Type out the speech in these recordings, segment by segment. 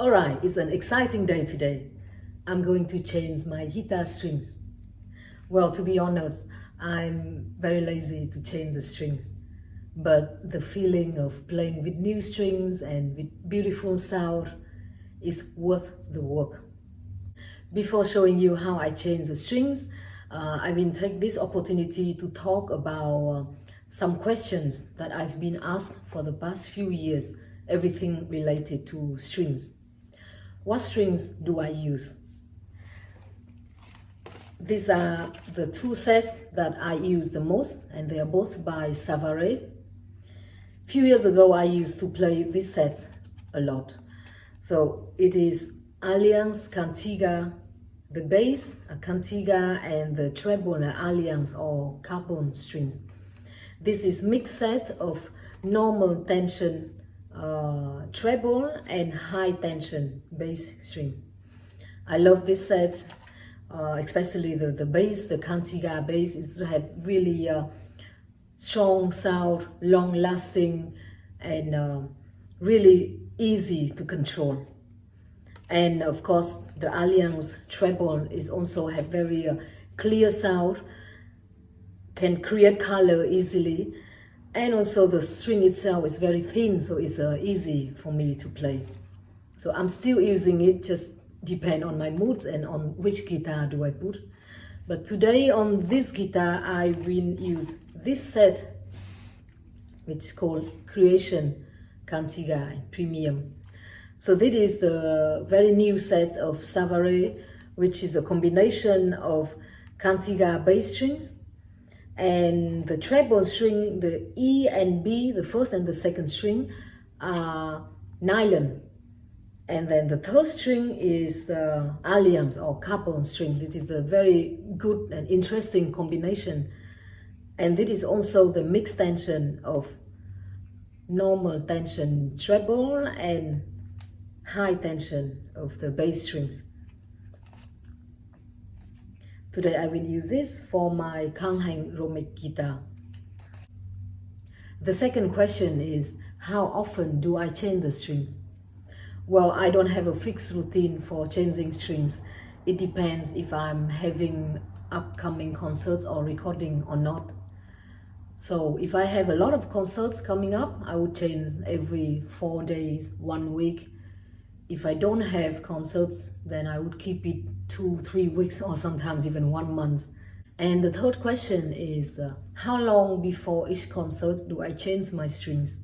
Alright, it's an exciting day today. I'm going to change my guitar strings. Well, to be honest, I'm very lazy to change the strings. But the feeling of playing with new strings and with beautiful sound is worth the work. Before showing you how I change the strings, I will take this opportunity to talk about some questions that I've been asked for the past few years, everything related to strings. What strings do I use? These are the two sets that I use the most, and they are both by Guitarist. A few years ago, I used to play this set a lot. So it is Alliance, Cantiga, the bass, a Cantiga, and the treble, an Alliance or carbon strings. This is mixed set of normal tension treble and high tension bass strings. I love this set, especially the bass, the Cantiga bass. It have really strong sound, long lasting, and really easy to control. And of course, the Alliance treble is also have very clear sound, can create color easily, and also the string itself is very thin, so it's easy for me to play. So I'm still using it, just depend on my mood and on which guitar do I put. But today on this guitar I will use this set, which is called Creation Cantiga Premium. So this is the very new set of Guitarist, which is a combination of Cantiga bass strings, and the treble string, the E and B, the first and the second string, are nylon. And then the third string is Alliance or carbon string. It is a very good and interesting combination. And it is also the mixed tension of normal tension treble and high tension of the bass strings. Today I will use this for my Guitarist guitar. The second question is, how often do I change the strings? Well, I don't have a fixed routine for changing strings. It depends if I'm having upcoming concerts or recording or not. So if I have a lot of concerts coming up, I would change every 4 days, 1 week. If I don't have concerts, then I would keep it 2-3 weeks or sometimes even 1 month. And the third question is, how long before each concert do I change my strings?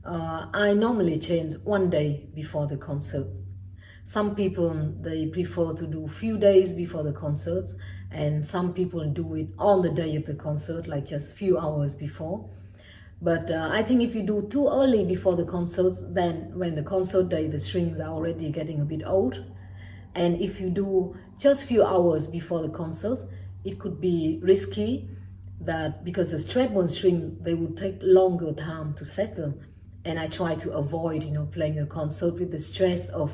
I normally change 1 day before the concert. Some people, they prefer to do few days before the concert, and some people do it on the day of the concert, like just few hours before. But I think if you do too early before the concert, then when the concert day, the strings are already getting a bit old. And if you do just few hours before the concert, it could be risky, that because the treble string, they would take longer time to settle. And I try to avoid, playing a concert with the stress of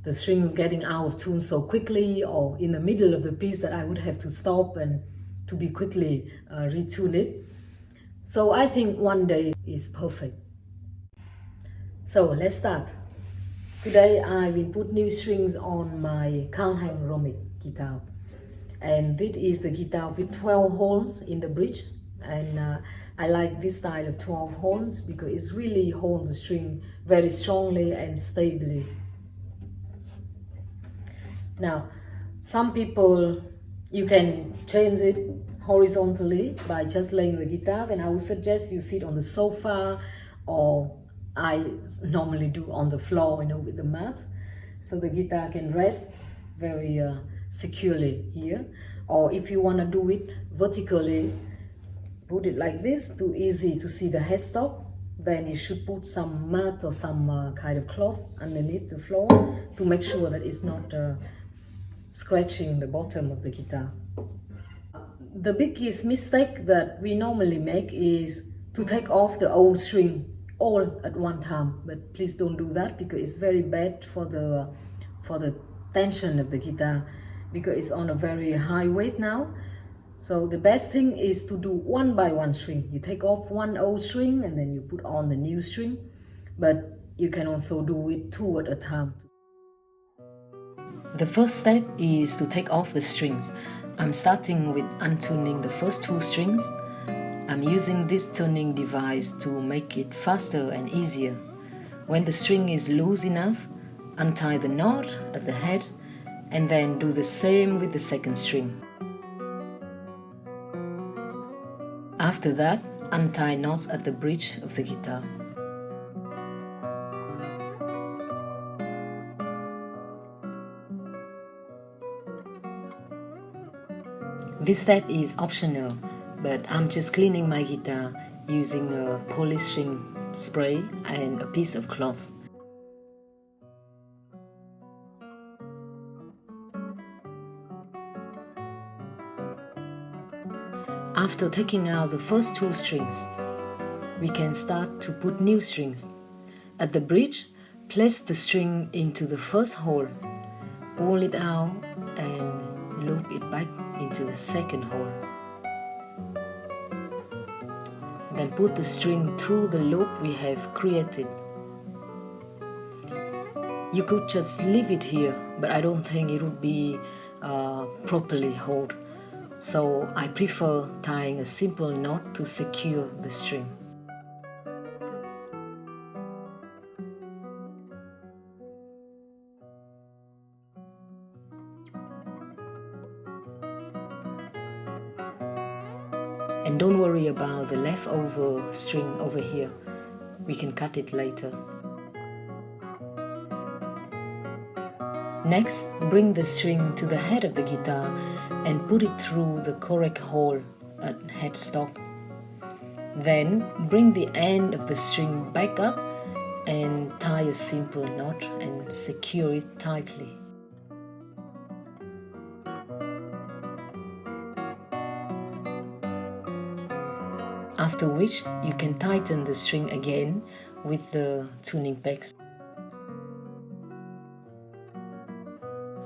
the strings getting out of tune so quickly, or in the middle of the piece that I would have to stop and to be quickly retune it. So I think 1 day is perfect. So let's start. Today I will put new strings on my Guitarist guitar. And this is the guitar with 12 holes in the bridge. And I like this style of 12 holes because it really holds the string very strongly and stably. Now, some people, you can change it horizontally by just laying the guitar. Then I would suggest you sit on the sofa, or I normally do on the floor, with the mat, so the guitar can rest very securely here. Or if you want to do it vertically, put it like this, too easy to see the headstock, then you should put some mat or some kind of cloth underneath the floor to make sure that it's not scratching the bottom of the guitar. The biggest mistake that we normally make is to take off the old string all at one time, but please don't do that, because it's very bad for the tension of the guitar, because it's on a very high weight now. So the best thing is to do one by one string. You take off one old string and then you put on the new string. But you can also do it 2 at a time. The first step is to take off the strings. I'm starting with untuning the first 2 strings. I'm using this tuning device to make it faster and easier. When the string is loose enough, untie the knot at the head and then do the same with the second string. After that, untie knots at the bridge of the guitar. This step is optional, but I'm just cleaning my guitar using a polishing spray and a piece of cloth. After taking out the first 2 strings, we can start to put new strings. At the bridge, place the string into the first hole, pull it out and loop it back into the second hole. Then put the string through the loop we have created. You could just leave it here, but I don't think it would be properly held. So I prefer tying a simple knot to secure the string. And don't worry about the leftover string over here. We can cut it later. Next, bring the string to the head of the guitar and put it through the correct hole at headstock. Then bring the end of the string back up and tie a simple knot and secure it tightly. After which, you can tighten the string again with the tuning pegs.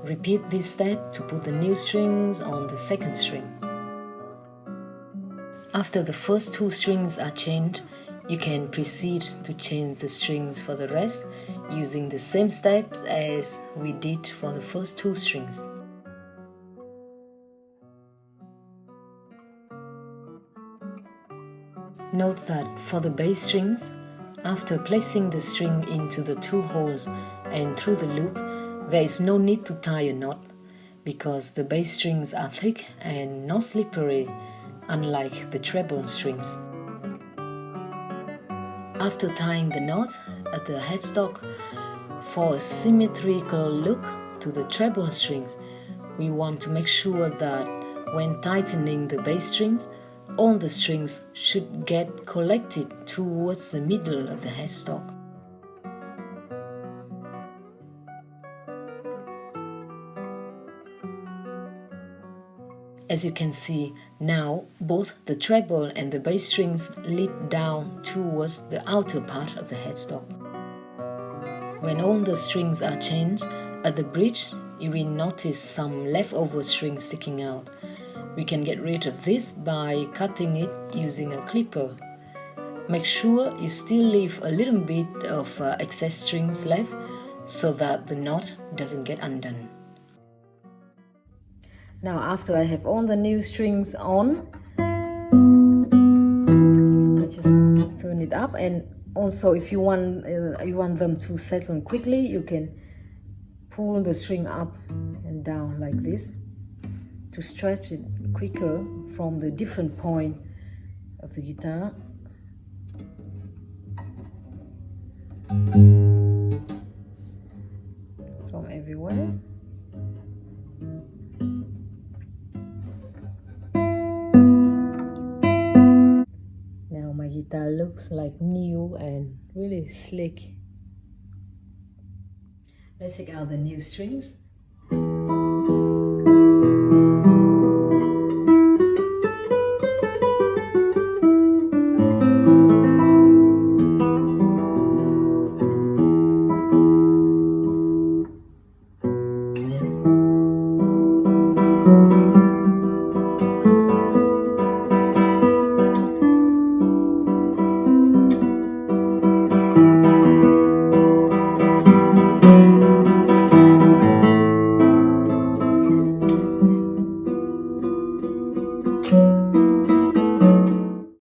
Repeat this step to put the new strings on the second string. After the first 2 strings are changed, you can proceed to change the strings for the rest using the same steps as we did for the first 2 strings. Note that for the bass strings, after placing the string into the 2 holes and through the loop, there is no need to tie a knot because the bass strings are thick and not slippery, unlike the treble strings. After tying the knot at the headstock, for a symmetrical look to the treble strings, we want to make sure that when tightening the bass strings, all the strings should get collected towards the middle of the headstock. As you can see, now both the treble and the bass strings lead down towards the outer part of the headstock. When all the strings are changed, at the bridge you will notice some leftover strings sticking out. We can get rid of this by cutting it using a clipper. Make sure you still leave a little bit of excess strings left so that the knot doesn't get undone. Now after I have all the new strings on, I just turn it up, and also if you want them to settle quickly, you can pull the string up and down like this to stretch it quicker from the different point of the guitar. From everywhere. Now my guitar looks like new and really slick. Let's check out the new strings.